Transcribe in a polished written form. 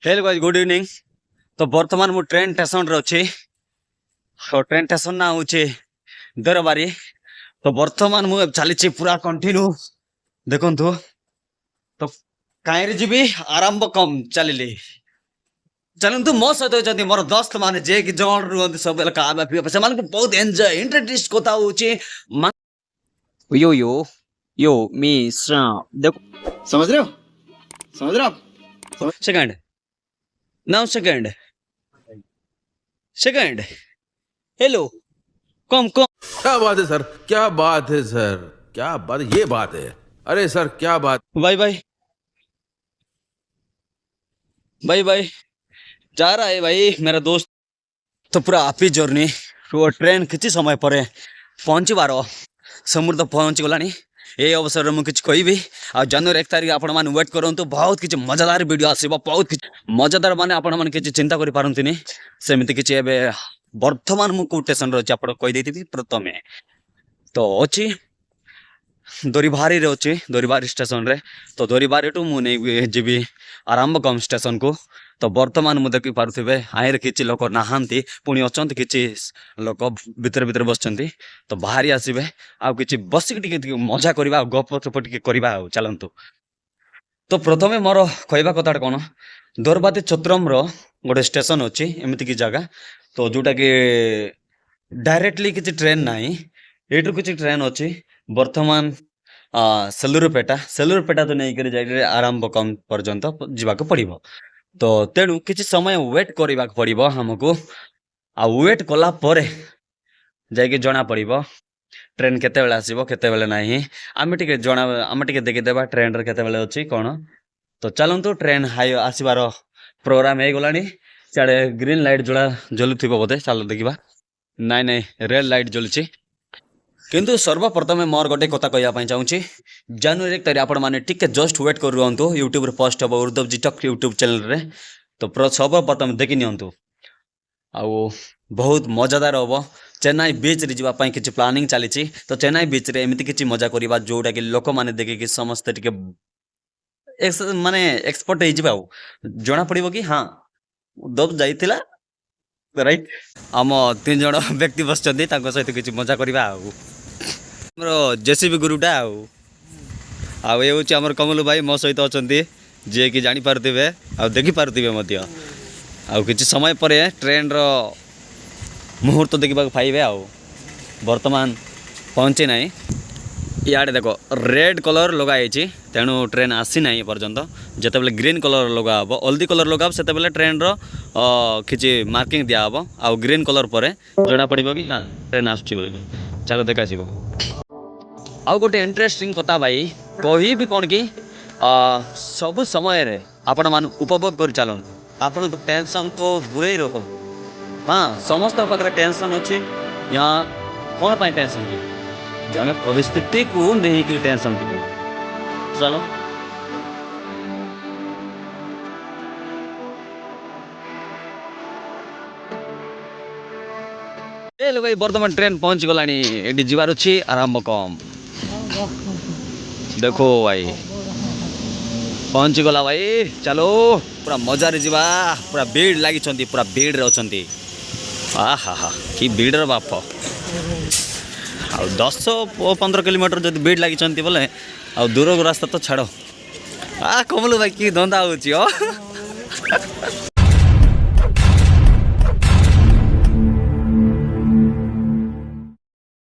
Hello guys good evening. तो बर्तमान मु ट्रेन स्टेशन रे अछि और ट्रेन स्टेशन ना होचे दरबारी। तो बर्तमान मु चली पूरा कंटिन्यू देखंतु। तो कायर जीबी आरंभ कम चलिले चलंतु मो सहित होचंती मोर दोस्त माने जे कि जण रुहंती सब बेला खाबा पिबा से माने बहुत एंजॉय इंटरेस्ट कोता होचे। यो यो यो मिश्रा देखो। समझ रहे हो समझ रहे हो आप सेकंड नाउ सेकंड हेलो कम कम क्या बात है सर, क्या बात है सर, क्या बात, ये बात है। अरे सर क्या बात। बाय बाय बाय बाय जा रहा है भाई मेरा दोस्त। तो पूरा आपी जर्नी वो ट्रेन किसी समय पर पहुँचबार समुद्र पहुँच गलानी। ये अवसर में किसी कहबी आ जनवरी 1 तारिख आपण मैंने वेट करूँ। बहुत किसी मजादार वीडियो आसो बहुत किसी मजादार माने आपण मैंने किसी चिंता करि पारंतिनी सेमिति किछि एबे वर्तमान मु को स्टेशन रे आपण कहि देथिबी प्रथमे तो अछि दोरीबारी रे अछि दोरीबारी स्टेशन रे। तो दोरीबारी टू मु नहीं जीवी आरंभ कम स्टेशन को। तो वर्तमान मु देखि पारुथिबे आयर किछि लोक नाहांती पुणी अछंती किछि लोक भीतर भीतर बसचंती। तो बाहरी आसीबे आ किछि बसिक टिके मजा करबा गप गप टिके करबा चलंतु। तो प्रथमे मोर कहबा कथा कोन दोरबाती चत्रम रो गोटे स्टेशन अछि एमिति की जगह। तो जोटा कि डायरेक्टली किछि ट्रेन नाही एठु किछि ट्रेन अछि वर्तमान सेलुरपेटा तो नहीं कर जाय आरंभ कम पर्यंत जीवाक पड़िबो। तो तेणु किछि समय वेट करबाक पड़िबो हमको आ वेट कला परे जायके जना पड़िबो ट्रेन केते बेले आसीबो केते बेले नाही। आमे टिके देखि देबा ट्रेन रे केते बेले अछि कोन। तो चलंतु ट्रेन हाय आसीबार प्रोग्राम हे गलानी। साडे ग्रीन लाइट जोड़ा जलुथिबो बोधे चलो देखिबा। नाइ नाइ रेड लाइट जलुछि किंतु सर्वप्रथमे मोर गोटे कथा कहया पई चाहूची जनवरी 1 तारिख आपण माने टिके जस्ट वेट कर रुहंतु यूट्यूब रे पोस्ट हबो उर्दव जी टक यूट्यूब चैनल रे। तो सर्वप्रथम देखि नियंतु आ बहुत मजादार हबो। चेन्नई बीच रे जीवा पई किछि प्लानिंग चली छी। तो चेन्नई बीच रे एमिति किछि मजा करिबा जोटा कि लोक माने देखि कि समस्त टिके माने एक्सपर्ट हे जीवा जना पड़िबो कि हां दब जाइतिला राइट। आम 3 जण व्यक्ति बसचंदी ताको सहित किछि मजा करिबा हमरो जेसीबी गुरुटा ये हूँ आमर कमल भाई मो सहित अच्छा जी कि जानी पार्थिबे आ देखि पार्थिबे मध्य आ किछि समय पर ट्रेन रो मुहूर्त देखा पाइबे। आ वर्तमान पहुँची ना इे देख रेड कलर लगाई तेणु ट्रेन आसी ना पर्यंत जिते बेले ग्रीन कलर लगा हम हल्दी कलर लगा से ट्रेन रो किछि मार्किंग दिया हम आ ग्रीन कलर पर जना पड़ो कि ना ट्रेन आस चलो देखा आउ गोटे इंटरेस्टिंग कथा भाई कही भी कौन कि सब समय आपण मान उपभोग कर चलन आपण टेंशन तो दूरे रख। हाँ समस्त पाखे टेंशन अच्छी यहाँ कौन पाई टेंशन की जन परिस्थिति को नहीं कि टेंशन की चलो भाई बर्तमान ट्रेन पहुँच गलानी ये जीवार अच्छी आरंभ कम देखो भाई पहुँची गला भाई चलो पूरा मजा रे जीवा पूरा भीड़ लगी पूरा भीड़ रे अछंती। आहा हा कि भीड़ रे बाप आ 10-15 किलोमीटर जब भीड़ लगी बोले आ दूर रास्ता तो छाड़। कमलू भाई कि धंदा हो